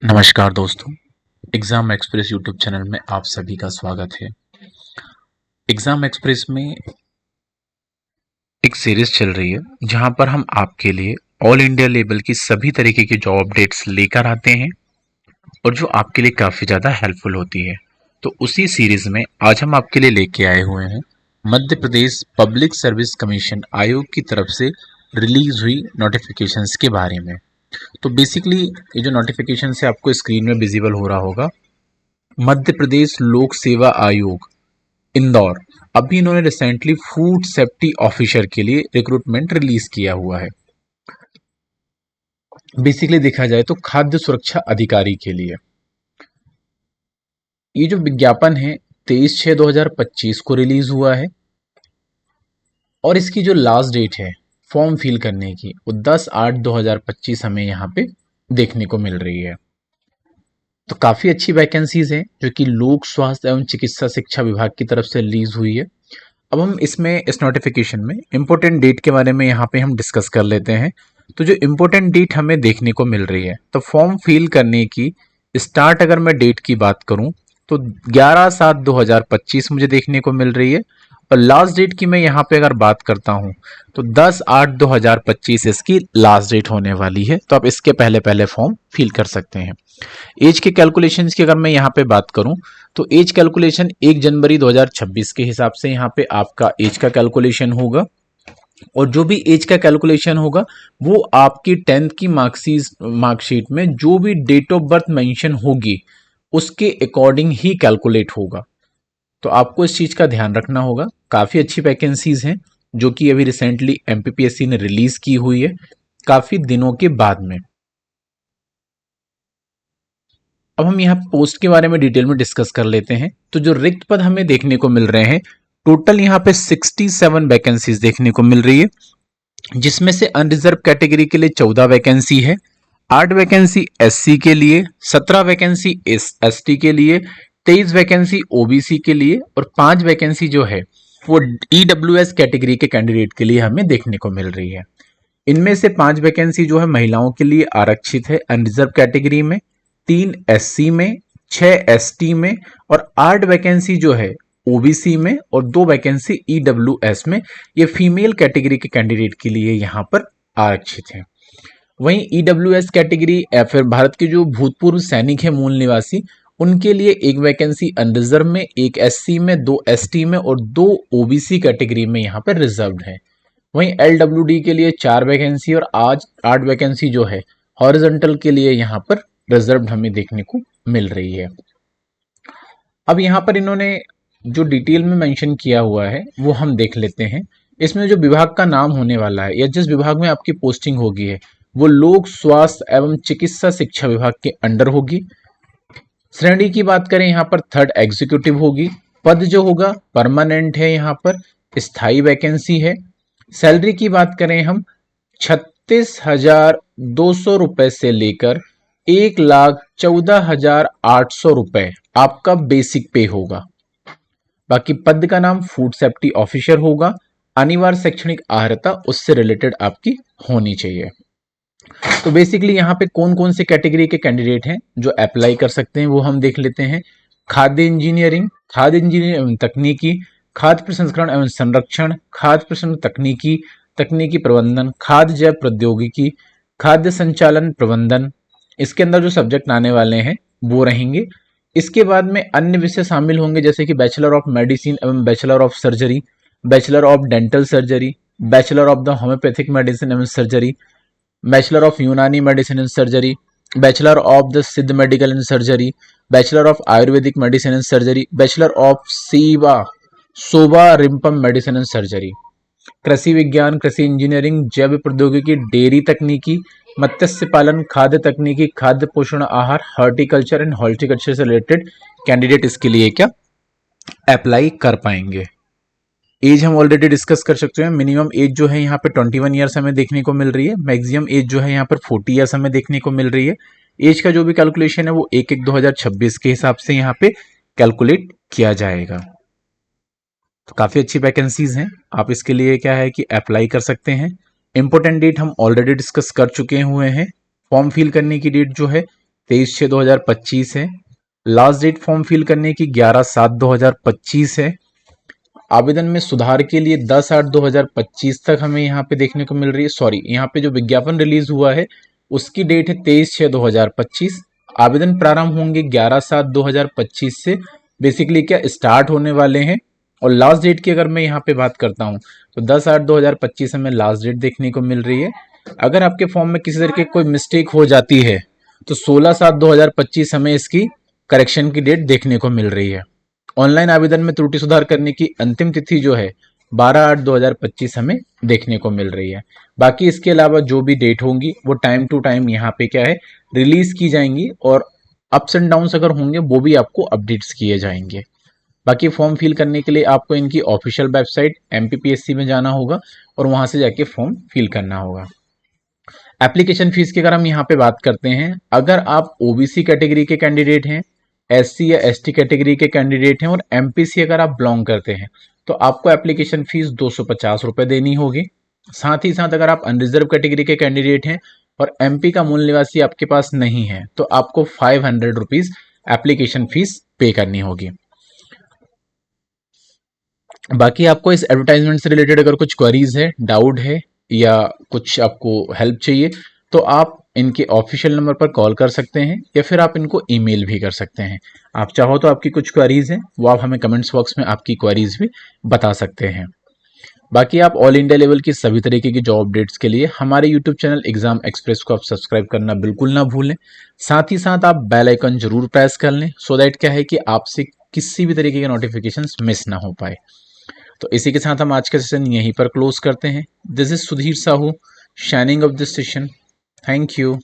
नमस्कार दोस्तों। Exam express YouTube channel में आप सभी का स्वागत है। एग्ज़ाम एक्सप्रेस में एक सीरीज चल रही है जहां पर हम आपके लिए ऑल इंडिया लेवल की सभी तरीके की जॉब अपडेट्स लेकर आते हैं और जो आपके लिए काफ़ी ज़्यादा हेल्पफुल होती है। तो उसी सीरीज में आज हम आपके लिए लेके आए हुए हैं Madhya Pradesh public service commission आयोग की तरफ से रिलीज हुई नोटिफिकेशंस के बारे में। तो बेसिकली ये जो नोटिफिकेशन है आपको स्क्रीन में विजिबल हो रहा होगा। मध्य प्रदेश लोक सेवा आयोग इंदौर, अभी इन्होंने रिसेंटली फूड सेफ्टी ऑफिसर के लिए रिक्रूटमेंट रिलीज किया हुआ है। बेसिकली देखा जाए तो खाद्य सुरक्षा अधिकारी के लिए ये जो विज्ञापन है 23/6/2025 को रिलीज हुआ है और इसकी जो लास्ट डेट है फॉर्म फिल करने की वो 10/8/2025 हमें यहाँ पे देखने को मिल रही है। तो काफ़ी अच्छी वैकेंसीज हैं जो कि लोक स्वास्थ्य एवं चिकित्सा शिक्षा विभाग की तरफ से रिलीज हुई है। अब हम इसमें इस नोटिफिकेशन में इम्पोर्टेंट डेट के बारे में यहाँ पे हम डिस्कस कर लेते हैं। तो जो इम्पोर्टेंट डेट हमें देखने को मिल रही है तो फॉर्म फिल करने की स्टार्ट अगर मैं डेट की बात करूँ तो 11/7/2025 मुझे देखने को मिल रही है और लास्ट डेट की मैं यहाँ पे अगर बात करता हूँ तो 10/8/2025 इसकी लास्ट डेट होने वाली है। तो आप इसके पहले पहले फॉर्म फिल कर सकते हैं। एज के कैलकुलेशंस की अगर मैं यहाँ पे बात करूँ तो एज कैलकुलेशन 1 जनवरी 2026 के हिसाब से यहाँ पे आपका एज का कैलकुलेशन होगा और जो भी एज का कैलकुलेशन होगा वो आपकी 10th की मार्कशीट में जो भी डेट ऑफ बर्थ मेंशन होगी उसके अकॉर्डिंग ही कैलकुलेट होगा। तो आपको इस चीज का ध्यान रखना होगा। काफी अच्छी वैकेंसीज हैं जो कि अभी रिसेंटली एमपीपीएससी ने रिलीज की हुई है काफी दिनों के बाद में। अब हम यहाँ पोस्ट के बारे में डिटेल में डिस्कस कर लेते हैं। तो जो रिक्त पद हमें देखने को मिल रहे हैं टोटल यहाँ पे 67 वैकेंसीज देखने को मिल रही है जिसमें से अनरिजर्व कैटेगरी के लिए 14 वैकेंसी है, 8 वैकेंसी एससी के लिए, 17 वैकेंसी एसटी के लिए, 23 वैकेंसी ओबीसी के लिए और 5 वैकेंसी जो है वो ईडब्ल्यूएस कैटेगरी के कैंडिडेट के लिए हमें देखने को मिल रही है। इनमें से 5 वैकेंसी जो है महिलाओं के लिए आरक्षित है अनरिजर्व कैटेगरी में, 3 एससी में, 6 एसटी में और 8 वैकेंसी जो है ओबीसी में और 2 वैकेंसी ईडब्ल्यूएस में। ये फीमेल कैटेगरी के कैंडिडेट के लिए यहाँ पर आरक्षित है। वहीं ईडब्ल्यूएस कैटेगरी या फिर भारत के जो भूतपूर्व सैनिक है मूल निवासी उनके लिए 1 वैकेंसी अनरिजर्व में, 1 एससी में, 2 एसटी में और 2 ओबीसी कैटेगरी में यहाँ पर रिजर्व्ड है। वहीं एलडब्ल्यूडी के लिए 4 वैकेंसी और आज 8 वैकेंसी जो है हॉरिजॉन्टल के लिए यहाँ पर रिजर्व्ड हमें देखने को मिल रही है। अब यहाँ पर इन्होंने जो डिटेल में मेंशन किया हुआ है वो हम देख लेते हैं। इसमें जो विभाग का नाम होने वाला है या जिस विभाग में आपकी पोस्टिंग होगी है वो लोक स्वास्थ्य एवं चिकित्सा शिक्षा विभाग के अंडर होगी। श्रेणी की बात करें यहाँ पर 3rd एग्जीक्यूटिव होगी। पद जो होगा परमानेंट है, यहाँ पर स्थायी वैकेंसी है। सैलरी की बात करें हम 36,200 रुपए से लेकर 1,14,800 रुपए आपका बेसिक पे होगा। बाकी पद का नाम फूड सेफ्टी ऑफिसर होगा। अनिवार्य शैक्षणिक अर्हता उससे रिलेटेड आपकी होनी चाहिए। तो बेसिकली यहाँ पे कौन कौन से कैटेगरी के कैंडिडेट हैं जो अप्लाई कर सकते हैं वो हम देख लेते हैं। खाद्य इंजीनियरिंग एवं तकनीकी, खाद्य प्रसंस्करण एवं संरक्षण, खाद्य प्रसंस्करण तकनीकी, तकनीकी प्रबंधन, खाद्य जैव प्रौद्योगिकी, खाद्य संचालन प्रबंधन, इसके अंदर जो सब्जेक्ट आने वाले हैं वो रहेंगे। इसके बाद में अन्य विषय शामिल होंगे जैसे कि बैचलर ऑफ मेडिसिन एवं bachelor of surgery, bachelor of dental surgery, bachelor of the homoeopathic medicine एवं surgery, bachelor of Unani medicine and surgery, bachelor of the Siddha medical and surgery, bachelor of Ayurvedic medicine and surgery, bachelor of Sowa Rigpa medicine and surgery, कृषि विज्ञान, कृषि engineering, जैव प्रौद्योगिकी, dairy तकनीकी, मत्स्य पालन, खाद्य तकनीकी, खाद्य पोषण आहार, हॉर्टिकल्चर एंड हॉर्टिकल्चर से रिलेटेड कैंडिडेट इसके लिए क्या अप्लाई कर पाएंगे। एज हम ऑलरेडी डिस्कस कर सकते हैं। मिनिमम एज जो है यहाँ पे 21 ईयर्स हमें देखने को मिल रही है। मैक्सिमम एज जो है यहाँ पर 40 ईयर्स हमें देखने को मिल रही है। एज का जो भी कैलकुलेशन है वो 1/1/2026 के हिसाब से यहाँ पे कैलकुलेट किया जाएगा। तो काफी अच्छी वैकेंसीज हैं, आप इसके लिए क्या है कि अप्लाई कर सकते हैं। इंपॉर्टेंट डेट हम ऑलरेडी डिस्कस कर चुके हुए हैं। फॉर्म फिल करने की डेट जो है 23/6/2025 है। लास्ट डेट फॉर्म फिल करने की 11/7/2025 है। आवेदन में सुधार के लिए 10/8/2025 तक हमें यहाँ पे देखने को मिल रही है। सॉरी, यहाँ पे जो विज्ञापन रिलीज हुआ है उसकी डेट है 23/6/2025। आवेदन प्रारंभ होंगे 11/7/2025 से। बेसिकली क्या स्टार्ट होने वाले हैं। और लास्ट डेट की अगर मैं यहाँ पे बात करता हूँ तो 10/8/2025 हमें लास्ट डेट देखने को मिल रही है। अगर आपके फॉर्म में किसी तरीके कोई मिस्टेक हो जाती है तो 16/7/2025 हमें इसकी करेक्शन की डेट देखने को मिल रही है। ऑनलाइन आवेदन में त्रुटि सुधार करने की अंतिम तिथि जो है 12/8/2025 हमें देखने को मिल रही है। बाकी इसके अलावा जो भी डेट होंगी वो टाइम टू टाइम यहाँ पे क्या है रिलीज की जाएंगी, और अप्स एंड डाउन्स अगर होंगे वो भी आपको अपडेट्स किए जाएंगे। बाकी फॉर्म फिल करने के लिए आपको इनकी ऑफिशियल वेबसाइट MPPSC में जाना होगा और वहां से जाके फॉर्म फिल करना होगा। एप्लीकेशन फीस की अगर हम यहाँ पे बात करते हैं, अगर आप OBC कैटेगरी के कैंडिडेट हैं, SC या ST कैटेगरी के कैंडिडेट हैं और MPC अगर आप बिलोंग करते हैं तो आपको एप्लीकेशन फीस 250 रुपए देनी होगी। साथ ही साथ अगर आप अनरिजर्व कैटेगरी के कैंडिडेट हैं और MP का मूल निवासी आपके पास नहीं है तो आपको 500 रुपीज एप्लीकेशन फीस पे करनी होगी। बाकी आपको इस एडवर्टाइजमेंट से रिलेटेड अगर कुछ क्वेरीज है, डाउट है या कुछ आपको हेल्प चाहिए तो आप इनके ऑफिशियल नंबर पर कॉल कर सकते हैं या फिर आप इनको ईमेल भी कर सकते हैं। आप चाहो तो आपकी कुछ क्वेरीज हैं वो आप हमें कमेंट्स बॉक्स में आपकी क्वेरीज भी बता सकते हैं। बाकी आप ऑल इंडिया लेवल की सभी तरीके की जॉब अपडेट्स के लिए हमारे यूट्यूब चैनल एग्जाम एक्सप्रेस को आप सब्सक्राइब करना बिल्कुल ना भूलें। साथ ही साथ आप बेल आइकन जरूर प्रेस कर लें सो दैट क्या है कि आपसे किसी भी तरीके के नोटिफिकेशंस मिस ना हो पाए। तो इसी के साथ हम आज का सेशन यहीं पर क्लोज करते हैं। This is Sudhir Sahu shining of this session. Thank you.